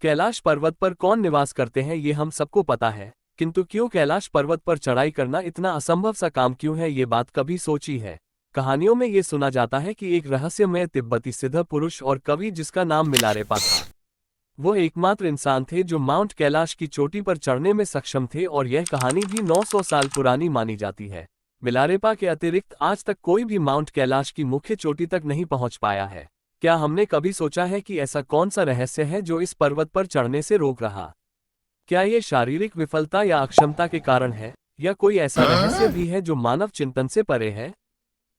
कैलाश पर्वत पर कौन निवास करते हैं ये हम सबको पता है, किंतु क्यों कैलाश पर्वत पर चढ़ाई करना इतना असंभव सा काम क्यों है, ये बात कभी सोची है। कहानियों में ये सुना जाता है कि एक रहस्यमय तिब्बती सिद्ध पुरुष और कवि जिसका नाम मिलारेपा था, वो एकमात्र इंसान थे जो माउंट कैलाश की चोटी पर चढ़ने में सक्षम थे और यह कहानी भी 900 साल पुरानी मानी जाती है। मिलारेपा के अतिरिक्त आज तक कोई भी माउंट कैलाश की मुख्य चोटी तक नहीं पहुंच पाया है। क्या हमने कभी सोचा है कि ऐसा कौन सा रहस्य है जो इस पर्वत पर चढ़ने से रोक रहा? क्या ये शारीरिक विफलता या अक्षमता के कारण है, या कोई ऐसा रहस्य भी है जो मानव चिंतन से परे है?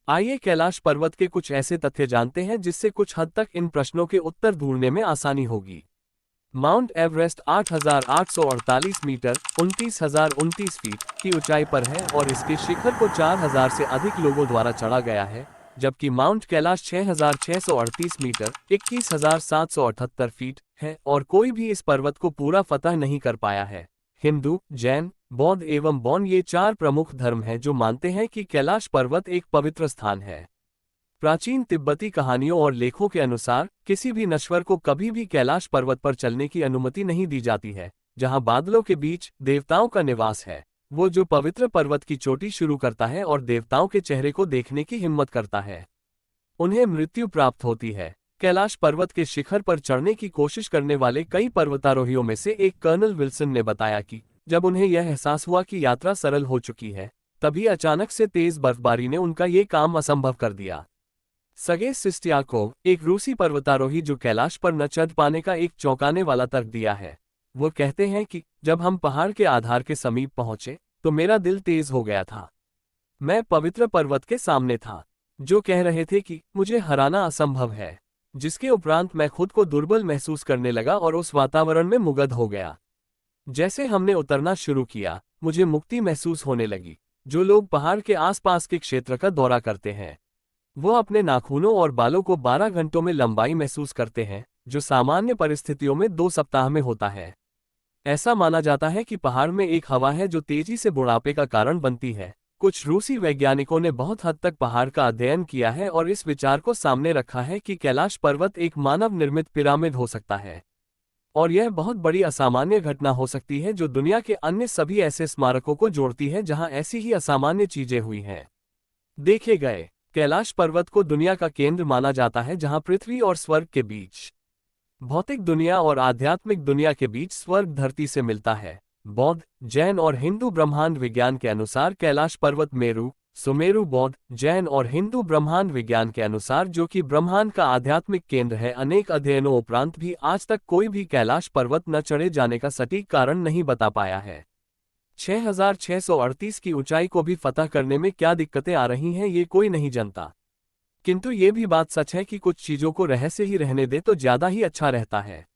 आइए कैलाश पर्वत के कुछ ऐसे तथ्य जानते हैं जिससे कुछ हद तक इन प्रश्नों के उत्तर ढूंढने में आसानी होगी। माउंट एवरेस्ट 8,848 मीटर 29,029 फीट की ऊंचाई पर है और इसके शिखर को 4,000 से अधिक लोगों द्वारा चढ़ा गया है, जबकि माउंट कैलाश 6,638 मीटर 21,778 फीट है और कोई भी इस पर्वत को पूरा फतह नहीं कर पाया है। हिंदू, जैन, बौद्ध एवं बौन ये चार प्रमुख धर्म हैं जो मानते हैं कि कैलाश पर्वत एक पवित्र स्थान है। प्राचीन तिब्बती कहानियों और लेखों के अनुसार किसी भी नश्वर को कभी भी कैलाश पर्वत पर चलने की अनुमति नहीं दी जाती है। जहां बादलों के बीच देवताओं का निवास है, वो जो पवित्र पर्वत की चोटी शुरू करता है और देवताओं के चेहरे को देखने की हिम्मत करता है, उन्हें मृत्यु प्राप्त होती है। कैलाश पर्वत के शिखर पर चढ़ने की कोशिश करने वाले कई पर्वतारोहियों में से एक कर्नल विल्सन ने बताया कि जब उन्हें यह एहसास हुआ कि यात्रा सरल हो चुकी है, तभी अचानक से तेज बर्फबारी ने उनका ये काम असंभव कर दिया। सर्गेई सिस्टियाकोव, एक रूसी पर्वतारोही जो कैलाश पर न चढ़ पाने का एक चौंकाने वाला तर्क दिया है, वो कहते हैं कि जब हम पहाड़ के आधार के समीप पहुंचे तो मेरा दिल तेज हो गया था। मैं पवित्र पर्वत के सामने था, जो कह रहे थे कि मुझे हराना असंभव है, जिसके उपरांत मैं खुद को दुर्बल महसूस करने लगा और उस वातावरण में मुग्ध हो गया। जैसे हमने उतरना शुरू किया, मुझे मुक्ति महसूस होने लगी। जो लोग पहाड़ के आसपास के क्षेत्र का दौरा करते हैं, वो अपने नाखूनों और बालों को 12 घंटों में लंबाई महसूस करते हैं, जो सामान्य परिस्थितियों में 2 सप्ताह में होता है। ऐसा माना जाता है कि पहाड़ में एक हवा है जो तेजी से बुढ़ापे का कारण बनती है। कुछ रूसी वैज्ञानिकों ने बहुत हद तक पहाड़ का अध्ययन किया है और इस विचार को सामने रखा है कि कैलाश पर्वत एक मानव निर्मित पिरामिड हो सकता है, और यह बहुत बड़ी असामान्य घटना हो सकती है जो दुनिया के अन्य सभी ऐसे स्मारकों को जोड़ती है जहां ऐसी ही असामान्य चीजें हुई हैं। देखे गए कैलाश पर्वत को दुनिया का केंद्र माना जाता है, जहां पृथ्वी और स्वर्ग के बीच, भौतिक दुनिया और आध्यात्मिक दुनिया के बीच स्वर्ग धरती से मिलता है। बौद्ध, जैन और हिंदू ब्रह्मांड विज्ञान के अनुसार कैलाश पर्वत मेरु, सुमेरु बौद्ध, जैन और हिंदू ब्रह्मांड विज्ञान के अनुसार जो कि ब्रह्मांड का आध्यात्मिक केंद्र है। अनेक अध्ययनों उपरांत भी आज तक कोई भी कैलाश पर्वत न चढ़े जाने का सटीक कारण नहीं बता पाया है। 6,638 की ऊंचाई को भी फतह करने में क्या दिक्कतें आ रही हैं ये कोई नहीं जानता, किंतु ये भी बात सच है कि कुछ चीजों को रहस्य ही रहने दे तो ज्यादा ही अच्छा रहता है।